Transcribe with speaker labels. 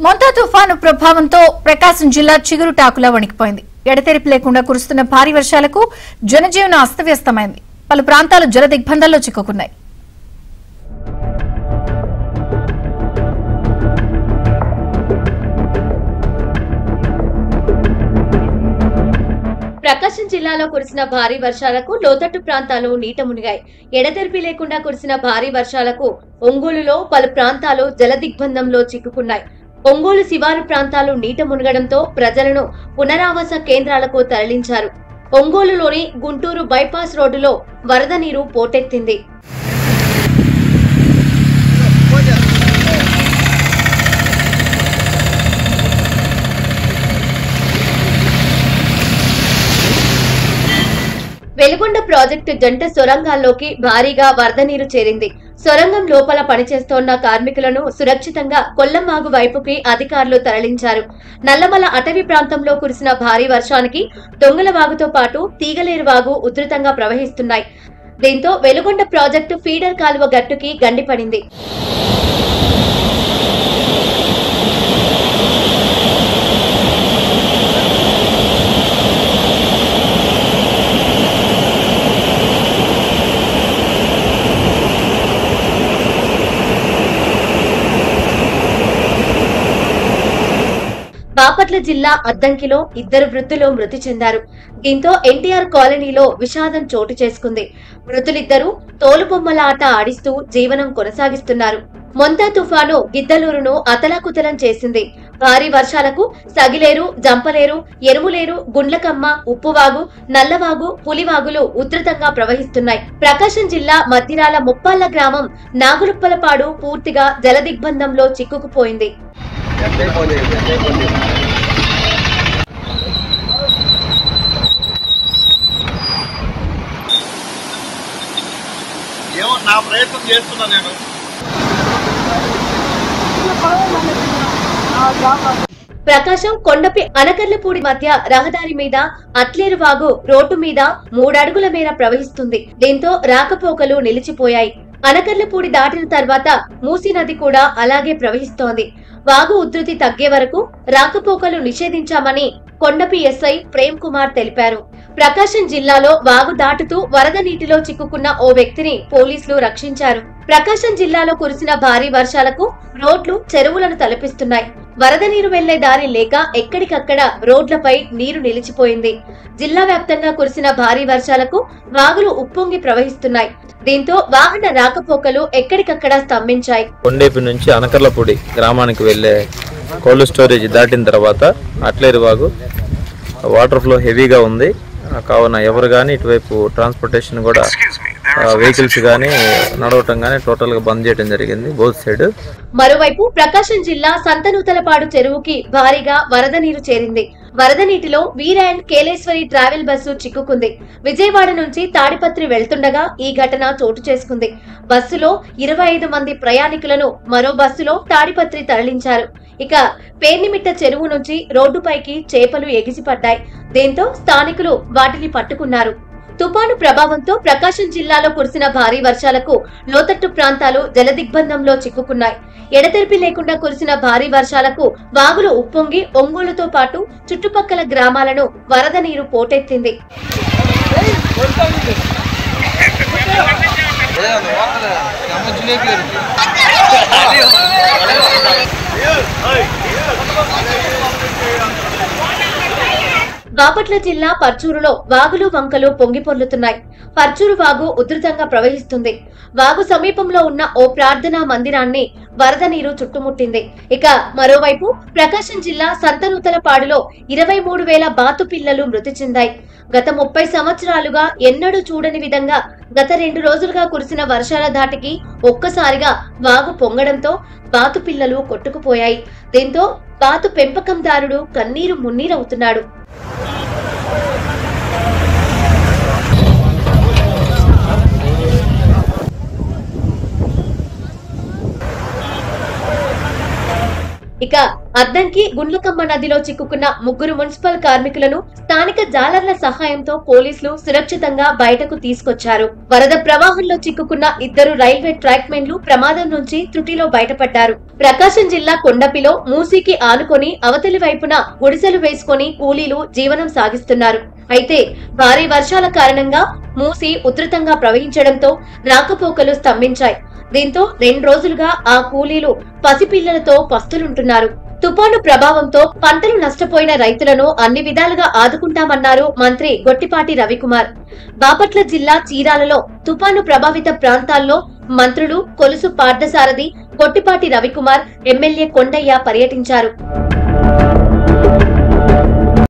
Speaker 1: మొంతా తుఫాను ప్రభావంతో ప్రకాశం జిల్లా చిగురుటాకులా వణికిపోయింది. ఎడతెరిపి లేకుండా కురుస్తున్న భారీ వర్షాలకు జనజీవనం అస్తవ్యస్తమైంది. పలు ప్రాంతాలు జల దిగ్బంధాల్లో చిక్కుకున్నాయి.
Speaker 2: ప్రకాశం జిల్లాలో కురిసిన భారీ వర్షాలకు లోతట్టు ప్రాంతాలు నీట మునిగాయి. ఎడతెరిపి లేకుండా కురిసిన భారీ వర్షాలకు ఒంగోలులో పలు ప్రాంతాలు జల దిగ్బంధంలో చిక్కుకున్నాయి. ఒంగోలు శివారు ప్రాంతాలు నీట మునగడంతో ప్రజలను పునరావాస కేంద్రాలకు తరలించారు. ఒంగోలులోని గుంటూరు బైపాస్ రోడ్డులో వరద నీరు పోటెత్తింది. వెలుగొండ ప్రాజెక్టు జంట సొరంగాల్లోకి భారీగా వరద నీరు చేరింది. సొరంగం లోపల పనిచేస్తోన్న కార్మికులను సురక్షితంగా కొల్లంవాగు వైపుకి అధికారులు తరలించారు. నల్లమల అటవీ ప్రాంతంలో కురిసిన భారీ వర్షానికి దొంగలవాగుతో పాటు తీగలేరువాగు ఉధృతంగా ప్రవహిస్తున్నాయి. దీంతో వెలుగొండ ప్రాజెక్టు ఫీడర్ కాలువ గట్టుకి గండిపడింది. బాపట్ల జిల్లా అద్దంకిలో ఇద్దరు వృద్ధులు మృతి చెందారు. దీంతో ఎన్టీఆర్ కాలనీలో విషాదం చోటు చేసుకుంది. మృతులిద్దరూ తోలుబొమ్మల ఆట ఆడిస్తూ జీవనం కొనసాగిస్తున్నారు. మొంతా తుఫాను గిద్దలూరును అతలాకుతలం చేసింది. భారీ వర్షాలకు సగిలేరు, జంపలేరు, ఎరుములేరు, గుండ్లకమ్మ, ఉప్పువాగు, నల్లవాగు, పులివాగులు ఉధృతంగా ప్రవహిస్తున్నాయి. ప్రకాశం జిల్లా మద్దిరాల ముప్పాళ్ల గ్రామం నాగులుప్పలపాడు పూర్తిగా జల దిగ్బంధంలో చిక్కుకుపోయింది.
Speaker 3: నా ప్రయత్నం చేస్తున్నా నేను.
Speaker 2: ప్రకాశం కొండపి అనకర్లపూడి మధ్య రహదారి మీద అట్లేరు వాగు రోడ్డు మీద 3 అడుగుల మేర ప్రవహిస్తుంది. దీంతో రాకపోకలు నిలిచిపోయాయి. అనకర్లపూడి దాటిన తర్వాత మూసీ నది కూడా అలాగే ప్రవహిస్తోంది. వాగు ఉధృతి తగ్గే వరకు రాకపోకలు నిషేధించామని కొండపి ఎస్ఐ ప్రేమ్ కుమార్ తెలిపారు. ప్రకాశం జిల్లాలో వాగు దాటుతూ వరద నీటిలో చిక్కుకున్న ఓ వ్యక్తిని పోలీసులు రక్షించారు. ప్రకాశం జిల్లాలో కురిసిన భారీ వర్షాలకు రోడ్లు, చెరువులను తలపిస్తున్నాయి. వరద నీరు వెళ్లే దారి లేక ఎక్కడికక్కడ రోడ్లపై నీరు నిలిచిపోయింది. జిల్లా వ్యాప్తంగా కురిసిన భారీ వర్షాలకు వాగులు ఉప్పొంగి ప్రవహిస్తున్నాయి. దీంతో వాహన రాకపోకలు ఎక్కడికక్కడ స్తంభించాయి.
Speaker 4: కొండేపి నుంచి అనకర్లపూడి గ్రామానికి వెళ్లే కోల్డ్ స్టోరేజ్ దాటిన తర్వాత అట్లేరు వాగు వాటర్ ఫ్లో హెవీగా ఉంది. కావున ఎవరు కానీ ఇటువైపు ట్రాన్స్పోర్టేషన్ కూడా వెహికల్స్ గానీ నడవటం గానీ టోటల్ గా బంద్ చేయడం జరిగింది బోత్ సైడ్.
Speaker 2: మరోవైపు ప్రకాశం జిల్లా సంతనూతలపాడు చెరువుకి భారీగా వరద నీరు చేరింది. వరద నీటిలో వీర అండ్ కేలేశ్వరి ట్రావెల్ బస్సు చిక్కుకుంది. విజయవాడ నుంచి తాడిపత్రి వెళ్తుండగా ఈ ఘటన చోటు చేసుకుంది. బస్సులో 25 మంది ప్రయాణికులను మరో బస్సులో తాడిపత్రి తరలించారు. ఇక పేర్నిమిట్ట చెరువు నుంచి రోడ్డుపైకి చేపలు ఎగిసిపడ్డాయి. దీంతో స్థానికులు వాటిని పట్టుకున్నారు. తుపాను ప్రభావంతో ప్రకాశం జిల్లాలో కురిసిన భారీ వర్షాలకు లోతట్టు ప్రాంతాలు జలదిగ్బంధంలో చిక్కుకున్నాయి. ఎడతెరిపి లేకుండా కురిసిన భారీ వర్షాలకు వాగులు ఉప్పొంగి ఒంగోలుతో పాటు చుట్టుపక్కల గ్రామాలను వరద నీరు పోటెత్తింది. బాపట్ల జిల్లా పర్చూరులో వాగులు, వంకలు పొంగి పొర్లుతున్నాయి. పర్చూరు వాగు ఉధృతంగా ప్రవహిస్తుంది. వాగు సమీపంలో ఉన్న ఓ ప్రార్థనా మందిరాన్ని వరద నీరు చుట్టుముట్టింది. ఇక మరోవైపు ప్రకాశం జిల్లా సంతనూతలపాడులో 23,000 బాతు పిల్లలు మృతి చెందాయి. గత 30 సంవత్సరాలుగా ఎన్నడూ చూడని విధంగా గత 2 రోజులుగా కురిసిన వర్షాల ధాటికి ఒక్కసారిగా వాగు పొంగడంతో బాతు పిల్లలు కొట్టుకుపోయాయి. దీంతో బాతు పెంపకందారుడు కన్నీరు మున్నీరవుతున్నాడు. ఇక అద్దంకి గుండ్లకమ్మ నదిలో చిక్కుకున్న 3 మున్సిపల్ కార్మికులను స్థానిక జాలర్ల సహాయంతో పోలీసులు సురక్షితంగా బయటకు తీసుకొచ్చారు. వరద ప్రవాహంలో చిక్కుకున్న 2 రైల్వే ట్రాక్ మెన్లు ప్రమాదం నుంచి త్రుటిలో బయటపడ్డారు. ప్రకాశం జిల్లా కొండపిలో మూసీకి ఆనుకొని అవతలి వైపున గుడిసెలు వేసుకుని కూలీలు జీవనం సాగిస్తున్నారు. అయితే భారీ వర్షాల కారణంగా మూసీ ఉధృతంగా ప్రవహించడంతో రాకపోకలు స్తంభించాయి. దీంతో 2 రోజులుగా ఆ కూలీలు పసిపిల్లలతో పస్తులుంటున్నారు. తుపాను ప్రభావంతో పంటలు నష్టపోయిన రైతులను అన్ని విధాలుగా ఆదుకుంటామన్నారు మంత్రి గొట్టిపాటి రవికుమార్. బాపట్ల జిల్లా చీరాలలో తుపాను ప్రభావిత ప్రాంతాల్లో మంత్రులు కొలుసు పార్థసారథి, గొట్టిపాటి రవికుమార్, ఎమ్మెల్యే కొండయ్య పర్యటించారు.